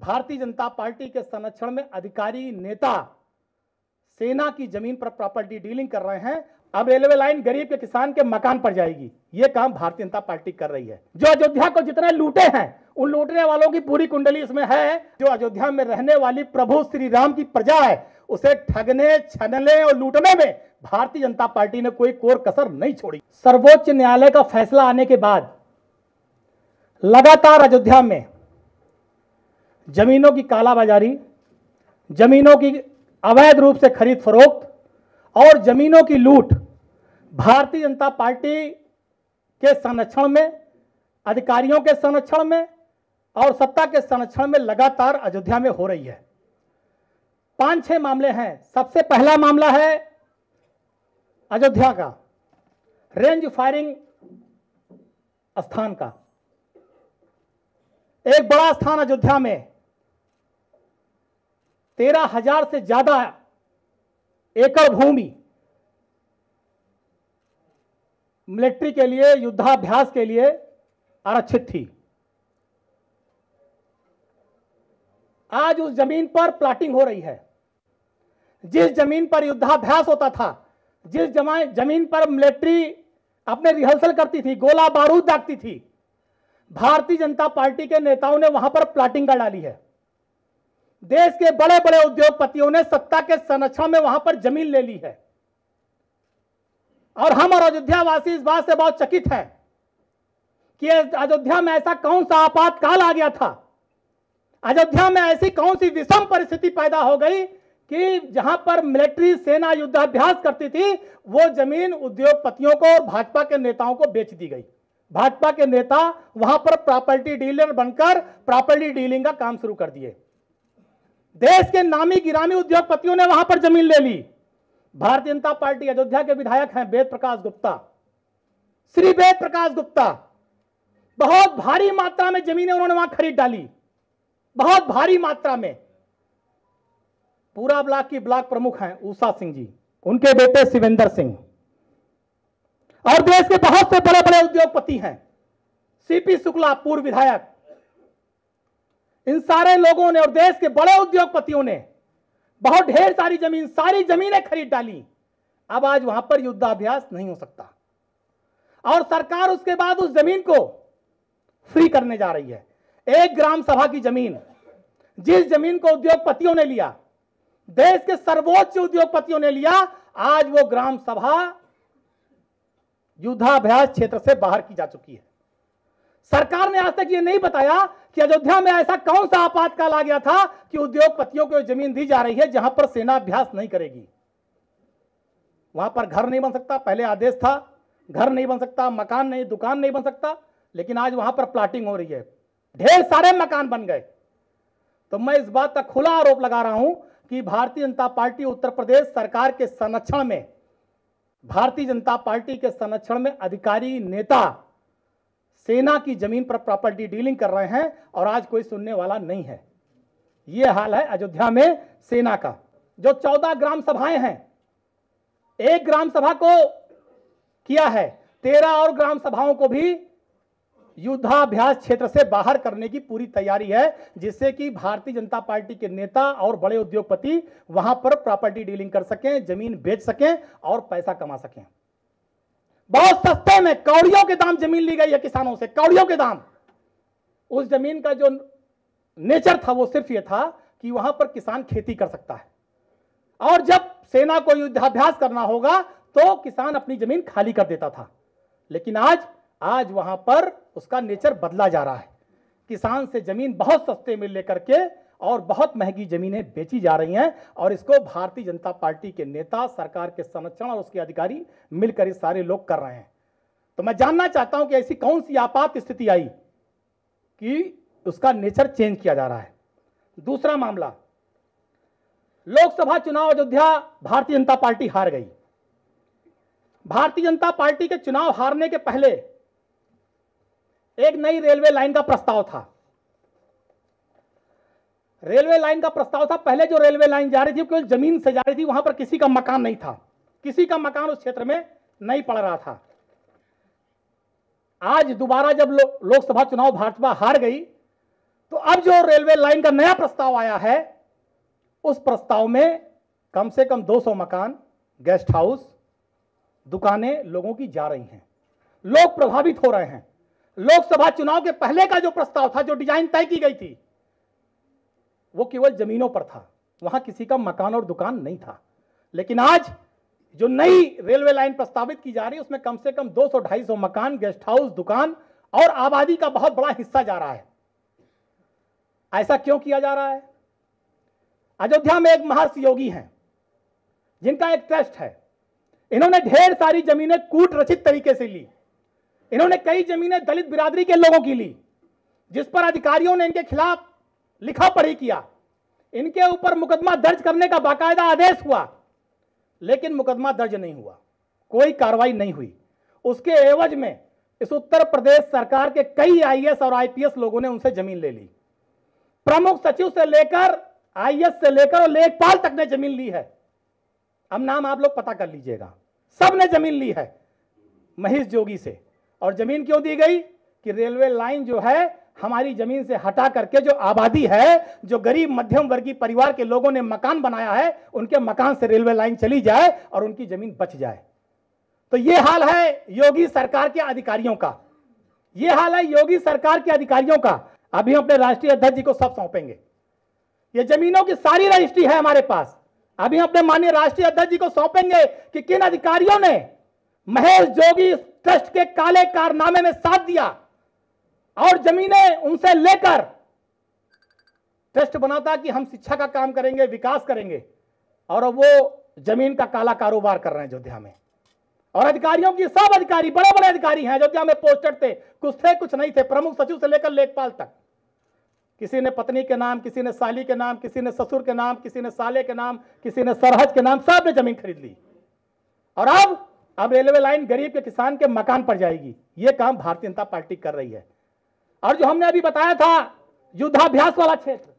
Bharatiya Janata party के संरक्षण में अधिकारी नेता सेना की जमीन पर प्रॉपर्टी डीलिंग कर रहे हैं। अब रेलवे लाइन गरीब के किसान के मकान पर जाएगी, ये काम भारतीय जनता पार्टी कर रही है। जो अयोध्या को जितने लूटे हैं उन लूटने वालों की पूरी कुंडली इसमें है। जो अयोध्या में रहने वाली प्रभु श्री राम की प्रजा है उसे ठगने, छलने और लूटने में भारतीय जनता पार्टी ने कोई कोर कसर नहीं छोड़ी। सर्वोच्च न्यायालय का फैसला आने के बाद लगातार अयोध्या में जमीनों की कालाबाजारी, जमीनों की अवैध रूप से खरीद फरोख्त और जमीनों की लूट भारतीय जनता पार्टी के संरक्षण में, अधिकारियों के संरक्षण में और सत्ता के संरक्षण में लगातार अयोध्या में हो रही है। 5-6 मामले हैं। सबसे पहला मामला है अयोध्या का रेंज फायरिंग स्थान का। एक बड़ा स्थान अयोध्या में 13,000 से ज्यादा एकड़ भूमि मिलिट्री के लिए, युद्धाभ्यास के लिए आरक्षित थी। आज उस जमीन पर प्लाटिंग हो रही है। जिस जमीन पर युद्धाभ्यास होता था, जिस जमीन पर मिलिट्री अपने रिहर्सल करती थी, गोला बारूद दागती थी, भारतीय जनता पार्टी के नेताओं ने वहां पर प्लाटिंग कर डाली है। देश के बड़े बड़े उद्योगपतियों ने सत्ता के संरक्षण में वहां पर जमीन ले ली है। और हम और अयोध्यावासी इस बात से बहुत चकित हैं कि अयोध्या में ऐसा कौन सा आपातकाल आ गया था, अयोध्या में ऐसी कौन सी विषम परिस्थिति पैदा हो गई कि जहां पर मिलिट्री सेना युद्धाभ्यास करती थी वो जमीन उद्योगपतियों को और भाजपा के नेताओं को बेच दी गई। भाजपा के नेता वहां पर प्रॉपर्टी डीलर बनकर प्रॉपर्टी डीलिंग का काम शुरू कर दिए। देश के नामी गिरामी उद्योगपतियों ने वहां पर जमीन ले ली। भारतीय जनता पार्टी अयोध्या के विधायक हैं वेद प्रकाश गुप्ता, श्री वेद प्रकाश गुप्ता, बहुत भारी मात्रा में जमीनें उन्होंने वहां खरीद डाली, बहुत भारी मात्रा में। पूरा ब्लॉक की ब्लॉक प्रमुख हैं उषा सिंह जी, उनके बेटे शिवेंद्र सिंह और देश के बहुत से बड़े बड़े उद्योगपति हैं, सीपी शुक्ला पूर्व विधायक। इन सारे लोगों ने और देश के बड़े उद्योगपतियों ने बहुत ढेर सारी सारी जमीनें खरीद डाली। अब आज वहां पर युद्धाभ्यास नहीं हो सकता और सरकार उसके बाद उस जमीन को फ्री करने जा रही है। एक ग्राम सभा की जमीन, जिस जमीन को उद्योगपतियों ने लिया, देश के सर्वोच्च उद्योगपतियों ने लिया, आज वो ग्राम सभा युद्धाभ्यास क्षेत्र से बाहर की जा चुकी है। सरकार ने आज तक ये नहीं बताया कि अयोध्या में ऐसा कौन सा आपातकाल आ गया था कि उद्योगपतियों को जमीन दी जा रही है जहां पर सेना अभ्यास नहीं करेगी। वहां पर घर नहीं बन सकता, पहले आदेश था घर नहीं बन सकता, मकान नहीं, दुकान नहीं बन सकता, लेकिन आज वहां पर प्लाटिंग हो रही है, ढेर सारे मकान बन गए। तो मैं इस बात का खुला आरोप लगा रहा हूं कि भारतीय जनता पार्टी उत्तर प्रदेश सरकार के संरक्षण में, भारतीय जनता पार्टी के संरक्षण में अधिकारी नेता सेना की जमीन पर प्रॉपर्टी डीलिंग कर रहे हैं और आज कोई सुनने वाला नहीं है। यह हाल है अयोध्या में सेना का। जो 14 ग्राम सभाएं हैं, एक ग्राम सभा को किया है, 13 और ग्राम सभाओं को भी युद्धाभ्यास क्षेत्र से बाहर करने की पूरी तैयारी है, जिससे कि भारतीय जनता पार्टी के नेता और बड़े उद्योगपति वहां पर प्रॉपर्टी डीलिंग कर सकें, जमीन बेच सकें और पैसा कमा सकें। बहुत सस्ते में कौड़ियों के दाम जमीन ली गई है किसानों से, कौड़ियों के दाम। उस जमीन का जो नेचर था वो सिर्फ ये था कि वहां पर किसान खेती कर सकता है और जब सेना को युद्धाभ्यास करना होगा तो किसान अपनी जमीन खाली कर देता था। लेकिन आज वहां पर उसका नेचर बदला जा रहा है। किसान से जमीन बहुत सस्ते में लेकर के और बहुत महंगी जमीनें बेची जा रही हैं और इसको भारतीय जनता पार्टी के नेता, सरकार के संरक्षण और उसके अधिकारी मिलकर ये सारे लोग कर रहे हैं। तो मैं जानना चाहता हूं कि ऐसी कौन सी आपात स्थिति आई कि उसका नेचर चेंज किया जा रहा है। दूसरा मामला, लोकसभा चुनाव अयोध्या भारतीय जनता पार्टी हार गई। भारतीय जनता पार्टी के चुनाव हारने के पहले एक नई रेलवे लाइन का प्रस्ताव था। रेलवे लाइन का प्रस्ताव था। पहले जो रेलवे लाइन जा रही थी केवल जमीन से जा रही थी, वहां पर किसी का मकान नहीं था, किसी का मकान उस क्षेत्र में नहीं पड़ रहा था। आज दोबारा जब लोकसभा चुनाव भाजपा हार गई तो अब जो रेलवे लाइन का नया प्रस्ताव आया है, उस प्रस्ताव में कम से कम 200 मकान, गेस्ट हाउस, दुकानें लोगों की जा रही हैं। लोग प्रभावित हो रहे हैं। लोकसभा चुनाव के पहले का जो प्रस्ताव था, जो डिजाइन तय की गई थी, वो केवल जमीनों पर था, वहां किसी का मकान और दुकान नहीं था। लेकिन आज जो नई रेलवे लाइन प्रस्तावित की जा रही है, उसमें कम से कम 200-250 मकान, गेस्ट हाउस, दुकान और आबादी का बहुत बड़ा हिस्सा जा रहा है। ऐसा क्यों किया जा रहा है? अयोध्या में एक महर्षि योगी हैं, जिनका एक ट्रस्ट है। इन्होंने ढेर सारी जमीनें कूट रचित तरीके से ली। इन्होंने कई जमीनें दलित बिरादरी के लोगों की ली, जिस पर अधिकारियों ने इनके खिलाफ लिखा पढ़ी किया। इनके ऊपर मुकदमा दर्ज करने का बाकायदा आदेश हुआ, लेकिन मुकदमा दर्ज नहीं हुआ, कोई कार्रवाई नहीं हुई। उसके एवज में इस उत्तर प्रदेश सरकार के कई आईएएस और आईपीएस लोगों ने उनसे जमीन ले ली। प्रमुख सचिव से लेकर आईएएस से लेकर और लेखपाल तक ने जमीन ली है। अब नाम आप लोग पता कर लीजिएगा, सब ने जमीन ली है महेश जोगी से। और जमीन क्यों दी गई? कि रेलवे लाइन जो है हमारी जमीन से हटा करके जो आबादी है, जो गरीब मध्यम वर्गीय परिवार के लोगों ने मकान बनाया है, उनके मकान से रेलवे लाइन चली जाए और उनकी जमीन बच जाए। तो ये हाल है योगी सरकार के अधिकारियों का, ये हाल है योगी सरकार के अधिकारियों का। अभी हम अपने राष्ट्रीय अध्यक्ष जी को सब सौंपेंगे। ये जमीनों की सारी रजिस्ट्री है हमारे पास। अभी हम अपने माननीय राष्ट्रीय अध्यक्ष जी को सौंपेंगे कि किन अधिकारियों ने महेश जोगी ट्रस्ट के काले कारनामे में साथ दिया और जमीनें उनसे लेकर ट्रस्ट बनाता कि हम शिक्षा का काम करेंगे, विकास करेंगे, और वो जमीन का काला कारोबार कर रहे हैं अयोध्या में। और अधिकारियों की, सब अधिकारी बड़े बड़े अधिकारी हैं अयोध्या में, पोस्टेड थे, कुछ थे कुछ नहीं थे, प्रमुख सचिव से लेकर लेखपाल तक। किसी ने पत्नी के नाम, किसी ने साली के नाम, किसी ने ससुर के नाम, किसी ने साले के नाम, किसी ने सरहज के नाम, सब ने जमीन खरीद ली। और अब रेलवे लाइन गरीब के किसान के मकान पर जाएगी। ये काम भारतीय जनता पार्टी कर रही है। और जो हमने अभी बताया था युद्धाभ्यास वाला क्षेत्र,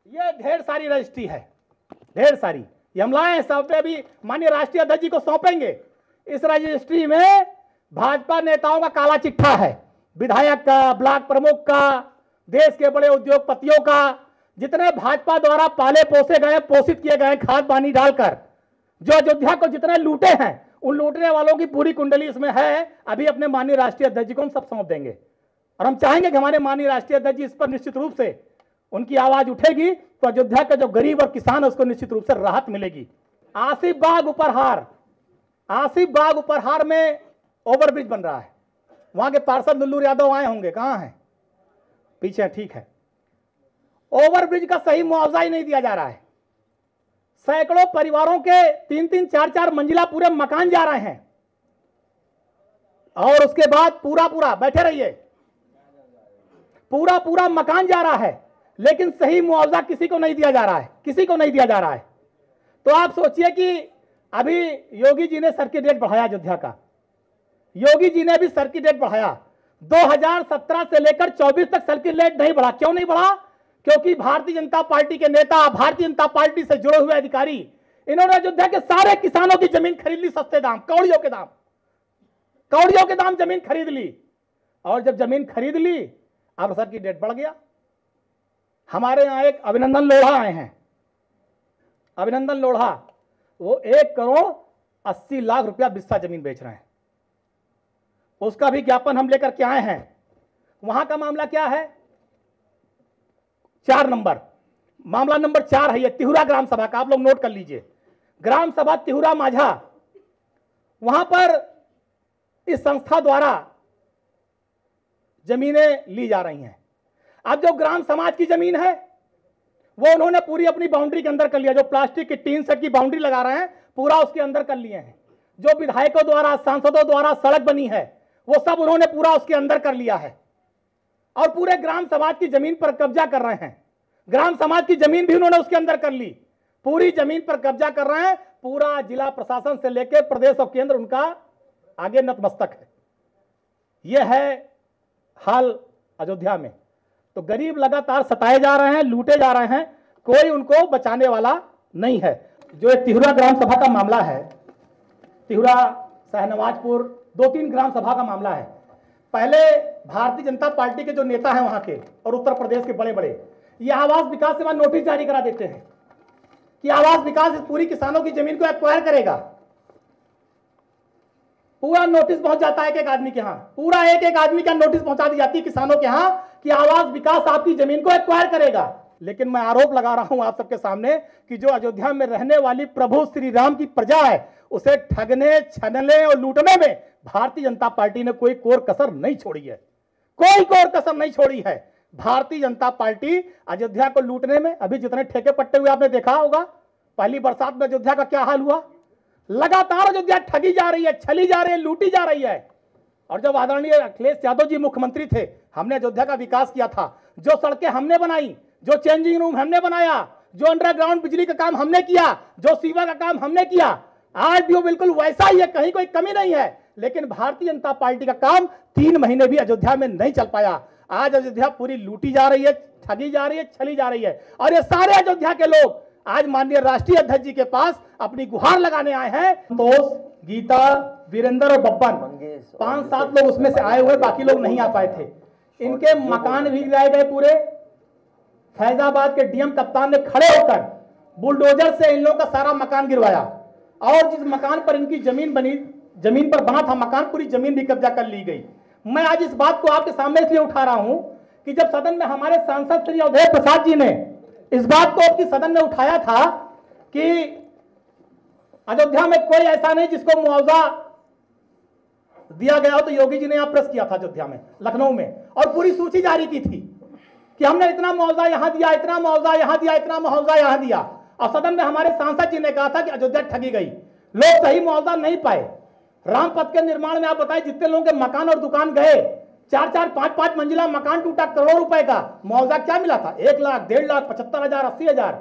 ये ढेर सारी रजिस्ट्री है, ढेर सारी। ये हम लाए हैं, सब पे अभी माननीय राष्ट्रीय अध्यक्ष जी को सौंपेंगे। इस रजिस्ट्री में भाजपा नेताओं का काला चिट्ठा है, विधायक का, ब्लॉक प्रमुख का, देश के बड़े उद्योगपतियों का, जितने भाजपा द्वारा पाले पोसे गए, पोषित किए गए, खाद पानी डालकर जो अयोध्या को जितने लूटे हैं, उन लूटने वालों की पूरी कुंडली इसमें है। अभी अपने माननीय राष्ट्रीय अध्यक्ष जी को हम सब सौंप देंगे। और हम चाहेंगे कि हमारे माननीय राष्ट्रीय अध्यक्ष जी इस पर निश्चित रूप से उनकी आवाज उठेगी, तो अयोध्या का जो गरीब और किसान है उसको निश्चित रूप से राहत मिलेगी। आसिफ बाग उपरहार में ओवरब्रिज बन रहा है। वहां के पार्षद दुल्लू यादव आए होंगे, कहां हैं? पीछे, ठीक है। ओवरब्रिज का सही मुआवजा ही नहीं दिया जा रहा है। सैकड़ों परिवारों के 3-3, 4-4 मंजिला पूरे मकान जा रहे हैं। और उसके बाद पूरा बैठे रहिए, पूरा मकान जा रहा है, लेकिन सही मुआवजा किसी को नहीं दिया जा रहा है, किसी को नहीं दिया जा रहा है। तो आप सोचिए कि अभी योगी जी ने सर्किट रेट बढ़ाया अयोध्या का, योगी जी ने भी सर्किट रेट बढ़ाया। 2017 से लेकर 24 तक सर्किट रेट नहीं बढ़ा। क्यों नहीं बढ़ा? क्योंकि भारतीय जनता पार्टी के नेता, भारतीय जनता पार्टी से जुड़े हुए अधिकारी, इन्होंने अयोध्या के सारे किसानों की जमीन खरीद ली सस्ते दाम, कौड़ियों के दाम जमीन खरीद ली। और जब जमीन खरीद ली, अब सर्किट रेट बढ़ गया। हमारे यहां एक अभिनंदन लोढ़ा आए हैं, अभिनंदन लोढ़ा, वो 1,80,00,000 रुपया बिस्सा जमीन बेच रहे हैं। उसका भी ज्ञापन हम लेकर के आए हैं। वहां का मामला क्या है? 4 नंबर, मामला नंबर 4 है ये, तिहुरा ग्राम सभा का। आप लोग नोट कर लीजिए, ग्राम सभा तिहुरा माझा। वहां पर इस संस्था द्वारा जमीनें ली जा रही हैं। अब जो ग्राम समाज की जमीन है, वो उन्होंने पूरी अपनी बाउंड्री के अंदर कर लिया। जो प्लास्टिक की टीन सेट की बाउंड्री लगा रहे हैं, पूरा उसके अंदर कर लिए हैं। जो विधायकों द्वारा, सांसदों द्वारा सड़क बनी है, वो सब उन्होंने पूरा उसके अंदर कर लिया है। और पूरे ग्राम समाज की जमीन पर कब्जा कर रहे हैं। ग्राम समाज की जमीन भी उन्होंने उसके अंदर कर ली, पूरी जमीन पर कब्जा कर रहे हैं। पूरा जिला प्रशासन से लेकर प्रदेश और केंद्र उनका आगे नतमस्तक है। यह है हाल अयोध्या में। तो गरीब लगातार सताए जा रहे हैं, लूटे जा रहे हैं, कोई उनको बचाने वाला नहीं है। जो तिहुरा ग्राम सभा का मामला है, तिहुरा, शाहनवाजपुर, 2-3 ग्राम सभा का मामला है। पहले भारतीय जनता पार्टी के जो नेता हैं वहां के और उत्तर प्रदेश के बड़े बड़े, ये आवास विकास सेवा नोटिस जारी करा देते हैं कि आवास विकास इस पूरी किसानों की जमीन को एक्वायर करेगा। पूरा नोटिस पहुंच जाता है एक एक आदमी के यहां, पूरा एक एक आदमी का नोटिस पहुंचा दी जाती है किसानों के यहां कि आवास विकास आपकी जमीन को एक्वायर करेगा। लेकिन मैं आरोप लगा रहा हूं आप सबके सामने कि जो अयोध्या में रहने वाली प्रभु श्री राम की प्रजा है, उसे ठगने, छलने और लूटने में भारतीय जनता पार्टी ने कोई कोर कसर नहीं छोड़ी है, कोई कोर कसर नहीं छोड़ी है। भारतीय जनता पार्टी अयोध्या को लूटने में, अभी जितने ठेके पट्टे हुए आपने देखा होगा, पहली बरसात में अयोध्या का क्या हाल हुआ। लगातार अयोध्या ठगी जा रही है, छली जा रही है, लूटी जा रही है। और जब आदरणीय अखिलेश यादव जी मुख्यमंत्री थे, हमने अयोध्या का विकास किया था। जो सड़कें हमने बनाई, जो चेंजिंग रूम हमने बनाया, जो अंडरग्राउंड बिजली का काम हमने किया, जो सीवर का काम हमने किया, आज भी वो बिल्कुल वैसा ही है, कहीं कोई कमी नहीं है। लेकिन भारतीय जनता पार्टी का काम 3 महीने भी अयोध्या में नहीं चल पाया। आज अयोध्या पूरी लूटी जा रही है, ठगी जा रही है, छली जा रही है। और ये सारे अयोध्या के लोग आज माननीय राष्ट्रीय अध्यक्ष जी के पास अपनी गुहार लगाने आए हैं। संतोष, गीता, वीरेंद्र और बब्बन, 5-7 लोग उसमें से आए हुए, बाकी लोग नहीं आ पाए थे। इनके मकान भी गिराए गए पूरे। फैजाबाद के डीएम कप्तान ने खड़े होकर बुलडोजर से इन लोगों का सारा मकान गिरवाया, और जिस मकान पर इनकी जमीन पर बना था मकान, पूरी जमीन भी कब्जा कर ली गई। मैं आज इस बात को आपके सामने इसलिए उठा रहा हूं कि जब सदन में हमारे सांसद श्री अवधेश प्रसाद जी ने इस बात को आपकी सदन में उठाया था कि अयोध्या में कोई ऐसा नहीं जिसको मुआवजा दिया गया हो, तो योगी जी ने यहां प्रेस किया था अयोध्या में, लखनऊ में, और पूरी सूची जारी की थी कि हमने इतना मुआवजा यहां दिया, इतना मुआवजा यहां दिया, इतना मुआवजा यहां दिया। और सदन में हमारे सांसद जी ने कहा था कि अयोध्या ठगी गई, लोग सही मुआवजा नहीं पाए। रामपथ के निर्माण में आप बताएं, जितने लोगों के मकान और दुकान गए, 4-4, 5-5 मंजिला मकान टूटा, करोड़ों रुपए का मुआवजा क्या मिला था? 1 लाख, 1.5 लाख, 75,000, 80,000,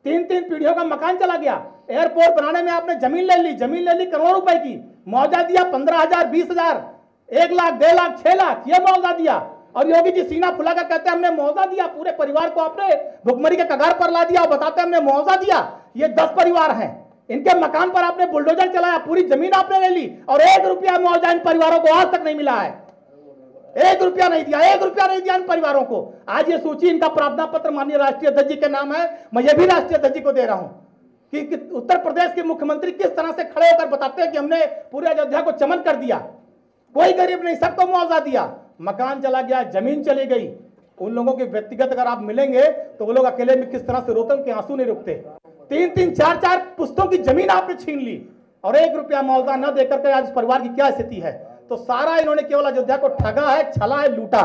3-3 पीढ़ियों का मकान चला गया। एयरपोर्ट बनाने में आपने जमीन ले ली करोड़ों रुपए की, मुआवजा दिया 15,000, 20,000, 1 लाख, 1.5 लाख, 6 लाख, ये मुआवजा दिया। और योगी जी सीना फुलाकर कहते हैं हमने मुआवजा दिया, पूरे परिवार को आपने भुखमरी के कगार पर ला दिया और बताते हैं हमने मुआवजा दिया। ये 10 परिवार हैं, इनके मकान पर आपने बुलडोजर चलाया, पूरी जमीन आपने ले ली, और 1 रुपया मुआवजा इन परिवारों को आज तक नहीं मिला है। 1 रुपया नहीं दिया, 1 रुपया नहीं दिया इन परिवारों को। आज ये सूची, इनका प्रार्थना पत्र माननीय राष्ट्रीय अध्यक्ष जी के नाम है। मैं ये भी राष्ट्रीय अध्यक्ष जी को दे रहा हूं कि उत्तर प्रदेश के मुख्यमंत्री किस तरह से खड़े होकर बताते हैं कि हमने पूरे अयोध्या को चमन कर दिया, कोई गरीब नहीं, सबको मुआवजा दिया। मकान चला गया, जमीन चली गई। उन लोगों के व्यक्तिगत अगर आप मिलेंगे तो वो लोग अकेले में किस तरह से रोते, उनके आंसू नहीं रुकते। 3-3, 4-4 पुस्तों की जमीन आपने छीन ली और 1 रुपया मुआवजा न देकर के आज परिवार की क्या स्थिति है। तो सारा इन्होंने केवल अयोध्या को ठगा है, छला है, लूटा।